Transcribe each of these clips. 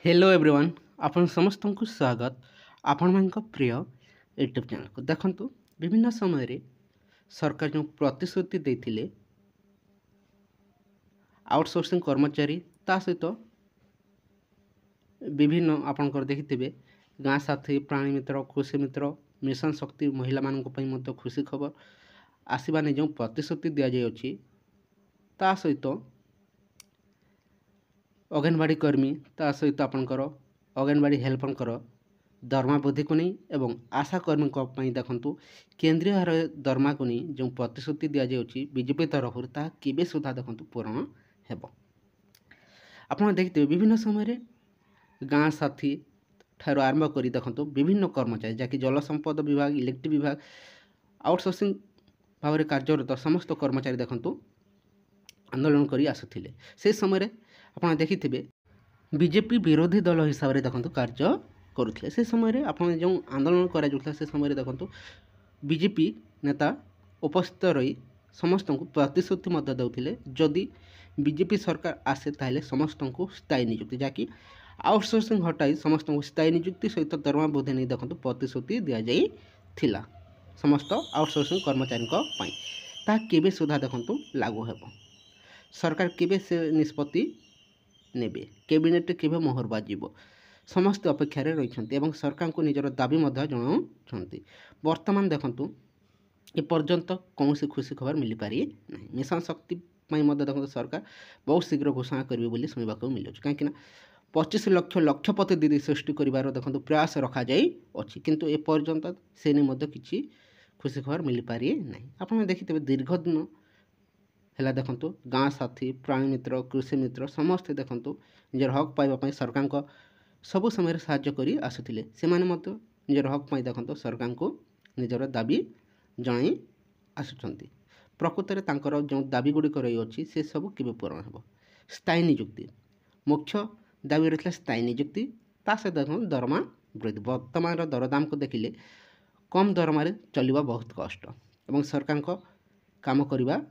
Hello everyone आपण समस्त को स्वागत आपण मान प्रिय यूट्यूब चैनल को देखंतु विभिन्न समय रे सरकार जो प्रतिश्रुति देथिले आउटसोर्सिंग कर्मचारी ता सहित विभिन्न आपणकर देखिथिबे गाँ साथी प्राणी मित्र कृषि मित्र मिशन शक्ति महिला मानक पई मध्य खुशी खबर आसीबा ने जो प्रतिश्रुति दिया जाय अछि ता सहित अंगनवाड़ी कर्मी ता सहित आपणकर अंगनवाड़ी हेल्परकर दरमा वृद्धि को नहीं एवं आशा कर्मी देखंतु केंद्रीय हार दरमा को नहीं जो प्रतिश्रुति दि जाउछि बीजेपी तरफ ता केबे सुधा देखंतु पूर्ण हेबो। आपण देखिथिबे विभिन्न समय रे गाँ साथी ठारो आरंभ करी देखंतु विभिन्न कर्मचारी जाकि जल संपद विभाग इलेक्ट्रिक विभाग आउटसोर्सिंग भाव कार्यरत समस्त कर्मचारी देखंतु आंदोलन करी आसुथिले से समय रे आपण देखिथिबे बीजेपी विरोधी दल हिसाब से देखंतु कार्य करुथिले से समय रे आपण जो आंदोलन करा जुथला से समय रे देखंतु बीजेपी नेता उपस्थित रही समस्त को प्रतिश्रुति मध्य देउथिले जदि बीजेपी सरकार आसे ताले समस्त को स्थायी नियुक्ति जाकि आउटसोर्सिंग हटाई समस्त को स्थायी नियुक्ति सहित दरमा वृद्धि नहीं देखंतु प्रतिश्रुति दिया जाई थिला समस्त आउटसोर्सिंग कर्मचारी को पई ता केबे सुधा देखंतु लागू हेबो सरकार केबे से निष्पत्ति नेबे कैबिनेट केबे मोहर बाजिबो समस्त अपेक्षा रही सरकार को निजर दाबी जनाऊँच वर्तमान देखंतु ए पर्यंत कौन खुशी खबर मिल पारि नहीं मिशन शक्ति देखो सरकार बहुत शीघ्र घोषणा करेंगे बोली शुणा मिलूँ कहीं 25 लक्ष लक्षपति दीदी सृष्टि कर देखो प्रयास रखा अच्छी किंतु ए पर्यंत से नहीं किसी खुशी खबर मिल पारि नहीं आपने देखिए दीर्घ दिन है देखंतु गाँ साथी प्राणी मित्र कृषि मित्र समस्ते देखंतु निजर हक पाइबा सरकार सबु समय साहाय्य करी आसुथिले सेमाने मध्य निजर हक पाई देखंतु सरकार को निजर दाबी जणाई आसुचंती प्रकृत में तांकर जो दाबी गुड़िक रही अच्छी से सब केबे पूरण हेबो स्थायी नियुक्ति मुख्य दाबी रही स्थायी नियुक्ति ता सहित देखो दरमा वृद्धि वर्तमान दरदाम को देखिले कम दरमा चलवा बहुत कष्ट एवं सरकार को काम करवा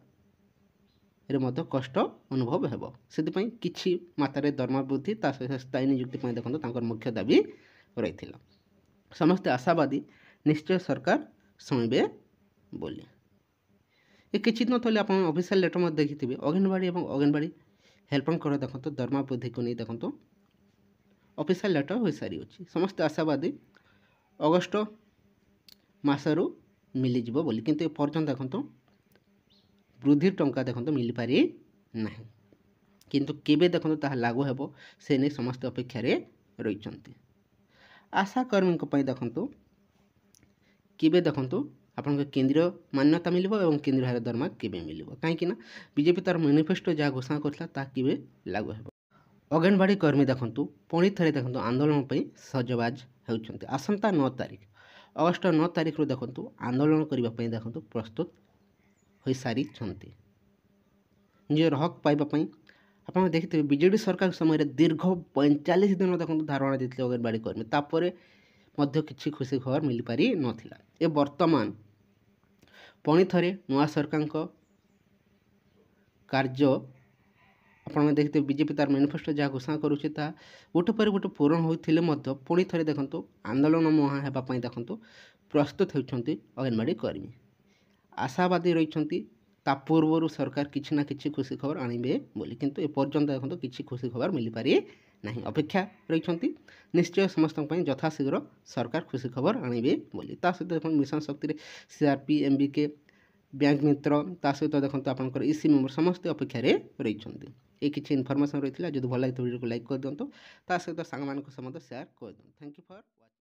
कष्ट अनुभव हेबो से किछि मात्रा दरमा वृद्धि ता सहित स्थायी नियुक्ति देखो तांकर मुख्य दाबी रही समस्ते आशावादी निश्चय सरकार शुणवे बोली ये किछि दिन तले आपण ऑफिशियल लेटर में देखिथिबे अंगनवाड़ी एवं अंगनवाड़ी हेल्पर देखो दरमा वृद्धि को नहीं देखो ऑफिशियल लेटर हो सारी अछि समस्त आशावादी अगस्ट मासरू मिली जिवो बोली किंतु ए पर्यंत देखो वृद्धि टंका देखो मिल पारि नहीं किंतु केबे देखो ताहा लागू हेबो से नहीं समस्त अपेक्षा रही आशा कर्मी देखो केबे देखो आपन केंद्रीय मान्यता मिलिबो एवं केंद्रीय हार दरमा केबे मिलिबो कहीं बीजेपी तार मैनिफेस्टो जहाँ घोषणा करथिला ता केबे लागू हेबो अंगनवाड़ी कर्मी देखो पुणी थे देखो आंदोलन पर सजबाज होउछंती आसंता 9 तारिख अगस्ट 9 तारिख रो देखो आंदोलन करने देखो प्रस्तुत हो सारी निजर हक पाइबापी आप देखिए बीजेडी सरकार समय दीर्घ 45 दिन देखो धारणा देते अंगनवाड़ी कर्मी तापर किसी खुशी खबर मिल पारि नथिला ए वर्तमान पुणी थे नुआ सरकार कार्य आपने देखते बीजेपी तार मैनिफेस्टो जहाँ घोषणा करुचे गोटे पर गोटे पूरण होते पुणी थे देखो आंदोलन मुहां होगापी देखो प्रस्तुत होती अंगनवाड़ी कर्मी आशावादी रही पूर्वर सरकार किसी ना किसी खुशी खबर आणवे बोली किंतु ए पर्यंत देखो किसी खुशी खबर मिल पारि नहीं अपेक्षा रही निश्चय समस्त यथाशीघ्र सरकार खुशी खबर आणवे बोली सहित देखो मिशन शक्ति सीआरपी एमबीके बैंक मित्र सहित देखो आपंकर इसी मेम्बर समस्त अपेक्षा रही ये किसी इनफर्मेशन रही है जो भल लगे वीडियो को लाइक कर दिखाँ सहित सांग मान सेयार कर दिखाँ थैंक यू फॉर